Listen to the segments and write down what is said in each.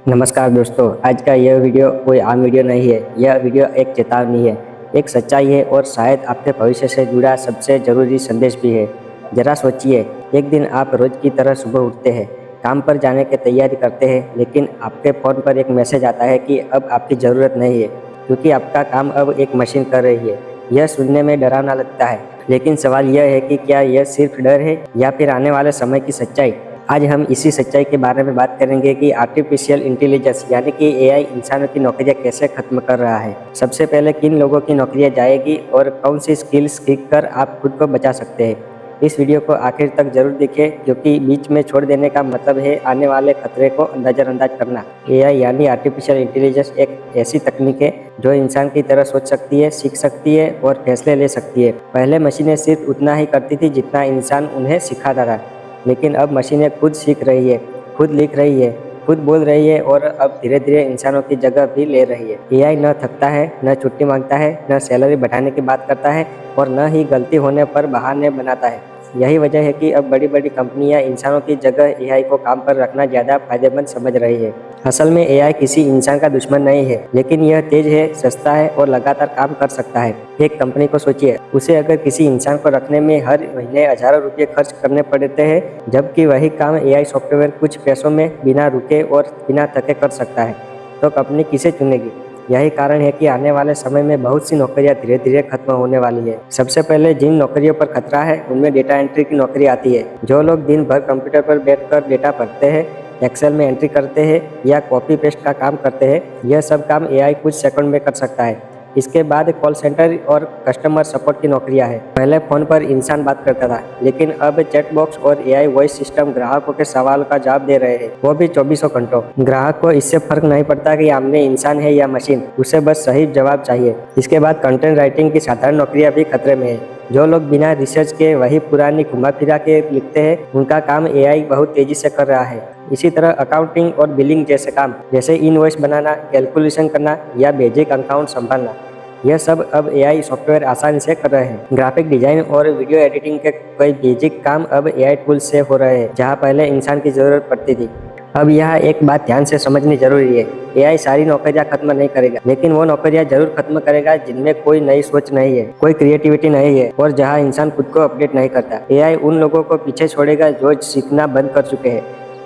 नमस्कार दोस्तों, आज का यह वीडियो कोई आम वीडियो नहीं है। यह वीडियो एक चेतावनी है, एक सच्चाई है और शायद आपके भविष्य से जुड़ा सबसे ज़रूरी संदेश भी है। ज़रा सोचिए, एक दिन आप रोज़ की तरह सुबह उठते हैं, काम पर जाने की तैयारी करते हैं, लेकिन आपके फ़ोन पर एक मैसेज आता है कि अब आपकी ज़रूरत नहीं है, क्योंकि आपका काम अब एक मशीन कर रही है। यह सुनने में डरावना लगता है, लेकिन सवाल यह है कि क्या यह सिर्फ डर है या फिर आने वाले समय की सच्चाई। आज हम इसी सच्चाई के बारे में बात करेंगे कि आर्टिफिशियल इंटेलिजेंस यानी कि एआई इंसानों की नौकरियां कैसे खत्म कर रहा है। सबसे पहले किन लोगों की नौकरियां जाएगी और कौन सी स्किल्स सीखकर आप खुद को बचा सकते हैं। इस वीडियो को आखिर तक जरूर देखें, क्योंकि बीच में छोड़ देने का मतलब है आने वाले खतरे को नज़रअंदाज करना। एआई यानी आर्टिफिशियल इंटेलिजेंस एक ऐसी तकनीक है जो इंसान की तरह सोच सकती है, सीख सकती है और फैसले ले सकती है। पहले मशीनें सिर्फ उतना ही करती थी जितना इंसान उन्हें सिखाता था, लेकिन अब मशीनें खुद सीख रही है, खुद लिख रही है, खुद बोल रही है और अब धीरे धीरे इंसानों की जगह भी ले रही है। एआई न थकता है, न छुट्टी मांगता है, न सैलरी बढ़ाने की बात करता है और न ही गलती होने पर बहाने बनाता है। यही वजह है कि अब बड़ी बड़ी कंपनियां इंसानों की जगह एआई को काम पर रखना ज़्यादा फायदेमंद समझ रही है। असल में एआई किसी इंसान का दुश्मन नहीं है, लेकिन यह तेज है, सस्ता है और लगातार काम कर सकता है। एक कंपनी को सोचिए, उसे अगर किसी इंसान को रखने में हर महीने हजारों रुपये खर्च करने पड़ते हैं, जबकि वही काम एआई सॉफ्टवेयर कुछ पैसों में बिना रुके और बिना थके कर सकता है, तो कंपनी किसे चुनेगी। यही कारण है कि आने वाले समय में बहुत सी नौकरियां धीरे धीरे खत्म होने वाली है। सबसे पहले जिन नौकरियों पर खतरा है उनमें डेटा एंट्री की नौकरी आती है। जो लोग दिन भर कंप्यूटर पर बैठकर डेटा भरते हैं, एक्सेल में एंट्री करते हैं या कॉपी पेस्ट का काम करते हैं, यह सब काम एआई कुछ सेकंड में कर सकता है। इसके बाद कॉल सेंटर और कस्टमर सपोर्ट की नौकरियां हैं। पहले फ़ोन पर इंसान बात करता था, लेकिन अब चैट बॉक्स और एआई वॉइस सिस्टम ग्राहकों के सवाल का जवाब दे रहे हैं, वो भी 24 घंटों। ग्राहक को इससे फर्क नहीं पड़ता कि सामने इंसान है या मशीन, उसे बस सही जवाब चाहिए। इसके बाद कंटेंट राइटिंग की साधारण नौकरियां भी खतरे में है। जो लोग बिना रिसर्च के वही पुरानी घुमा फिरा के लिखते हैं, उनका काम एआई बहुत तेजी से कर रहा है। इसी तरह अकाउंटिंग और बिलिंग जैसे काम, जैसे इनवॉइस बनाना, कैलकुलेशन करना या बेसिक अकाउंट संभालना, यह सब अब एआई सॉफ्टवेयर आसानी से कर रहे हैं। ग्राफिक डिजाइन और वीडियो एडिटिंग के कई बेसिक काम अब एआई टूल्स से हो रहे हैं, जहां पहले इंसान की जरूरत पड़ती थी। अब यह एक बात ध्यान से समझनी जरूरी है, एआई सारी नौकरियां खत्म नहीं करेगा, लेकिन वो नौकरियां जरूर खत्म करेगा जिनमें कोई नई सोच नहीं है, कोई क्रिएटिविटी नहीं है और जहां इंसान खुद को अपडेट नहीं करता। एआई उन लोगों को पीछे छोड़ेगा जो सीखना बंद कर चुके हैं,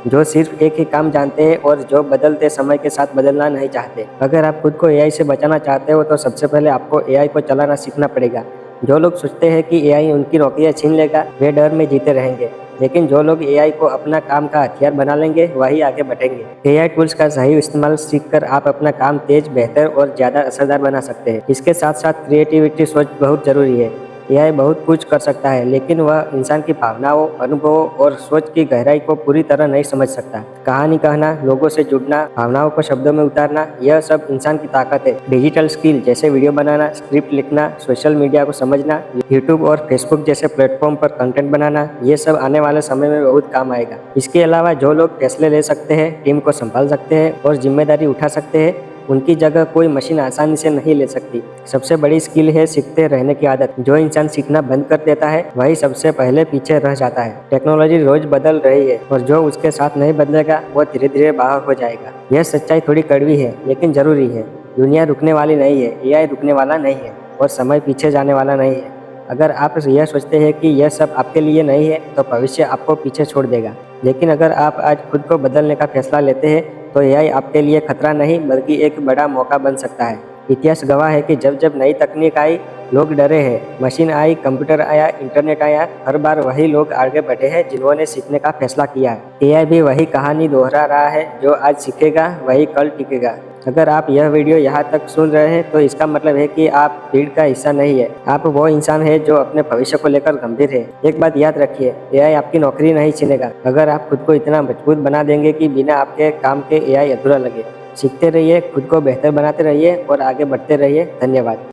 जो सिर्फ एक ही काम जानते हैं और जो बदलते समय के साथ बदलना नहीं चाहते। अगर आप खुद को एआई से बचाना चाहते हो तो सबसे पहले आपको एआई को चलाना सीखना पड़ेगा। जो लोग सोचते हैं कि एआई उनकी नौकरियां छीन लेगा, वे डर में जीते रहेंगे, लेकिन जो लोग एआई को अपना काम का हथियार बना लेंगे, वही आगे बढ़ेंगे। एआई टूल्स का सही इस्तेमाल सीखकर आप अपना काम तेज, बेहतर और ज़्यादा असरदार बना सकते हैं। इसके साथ साथ क्रिएटिविटी सोच बहुत जरूरी है। एआई बहुत कुछ कर सकता है, लेकिन वह इंसान की भावनाओं, अनुभवों और सोच की गहराई को पूरी तरह नहीं समझ सकता। कहानी कहना, लोगों से जुड़ना, भावनाओं को शब्दों में उतारना, यह सब इंसान की ताकत है। डिजिटल स्किल जैसे वीडियो बनाना, स्क्रिप्ट लिखना, सोशल मीडिया को समझना, यूट्यूब और फेसबुक जैसे प्लेटफॉर्म पर कंटेंट बनाना, ये सब आने वाले समय में बहुत काम आएगा। इसके अलावा जो लोग फैसले ले सकते हैं, टीम को संभाल सकते हैं और जिम्मेदारी उठा सकते हैं, उनकी जगह कोई मशीन आसानी से नहीं ले सकती। सबसे बड़ी स्किल है सीखते रहने की आदत। जो इंसान सीखना बंद कर देता है, वही सबसे पहले पीछे रह जाता है। टेक्नोलॉजी रोज बदल रही है और जो उसके साथ नहीं बदलेगा, वो धीरे धीरे बाहर हो जाएगा। यह सच्चाई थोड़ी कड़वी है, लेकिन जरूरी है। दुनिया रुकने वाली नहीं है, एआई रुकने वाला नहीं है और समय पीछे जाने वाला नहीं है। अगर आप यह सोचते हैं कि यह सब आपके लिए नहीं है, तो भविष्य आपको पीछे छोड़ देगा। लेकिन अगर आप आज खुद को बदलने का फैसला लेते हैं, तो एआई आपके लिए खतरा नहीं बल्कि एक बड़ा मौका बन सकता है। इतिहास गवाह है कि जब जब नई तकनीक आई, लोग डरे हैं। मशीन आई, कंप्यूटर आया, इंटरनेट आया, हर बार वही लोग आगे बढ़े हैं जिन्होंने सीखने का फैसला किया है। एआई भी वही कहानी दोहरा रहा है, जो आज सीखेगा वही कल टिकेगा। अगर आप यह वीडियो यहाँ तक सुन रहे हैं, तो इसका मतलब है कि आप भीड़ का हिस्सा नहीं है। आप वो इंसान है जो अपने भविष्य को लेकर गंभीर है। एक बात याद रखिए, एआई आपकी नौकरी नहीं छीनेगा, अगर आप खुद को इतना मजबूत बना देंगे कि बिना आपके काम के एआई अधूरा लगे। सीखते रहिए, खुद को बेहतर बनाते रहिए और आगे बढ़ते रहिए। धन्यवाद।